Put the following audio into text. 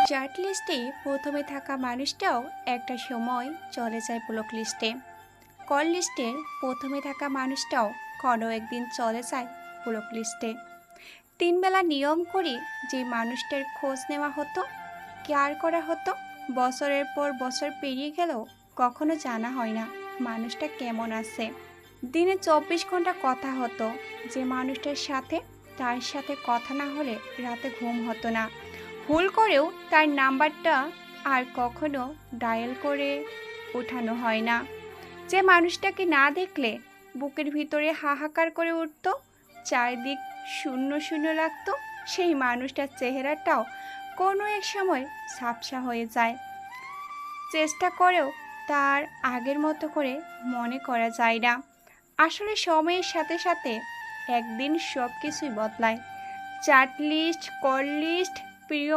Chart লিস্টে প্রথমে থাকা মানুষটাও একটা সময় চলে যায় ব্লক লিস্টে। কল লিস্টের প্রথমে থাকা মানুষটাও কোনো একদিন চলে যায় ব্লক লিস্টে। 3 বেলা নিয়ম করে যে মানুষটার খোঁজ নেওয়া হতো, কেয়ার করা হতো, বছরের পর বছর পেরিয়ে গেলেও কখনো জানা হয় না মানুষটা কেমন আছে। দিনে 24 ঘন্টা কথা হতো যে মানুষটার সাথে, তার সাথে কথা না হলে রাতে ঘুম হতো না। ভুল করেও তার নাম্বারটা আর কখনো ডায়াল করে ওঠানো হয় না। যে মানুষটাকে না দেখলে বুকের ভিতরে হাহাকার করে উঠত, চারদিক শূন্য শূন্য লাগতো, সেই মানুষটার চেহারাটাও কোনো এক সময় ঝাপসা হয়ে যায়। চেষ্টা করেও তার আগের মতো করে মনে করা যায় না। আসলে সময়ের সাথে সাথে একদিন সব কিছুই বদলায়। চার্ট লিস্ট, কল লিস্ট, প্রিয়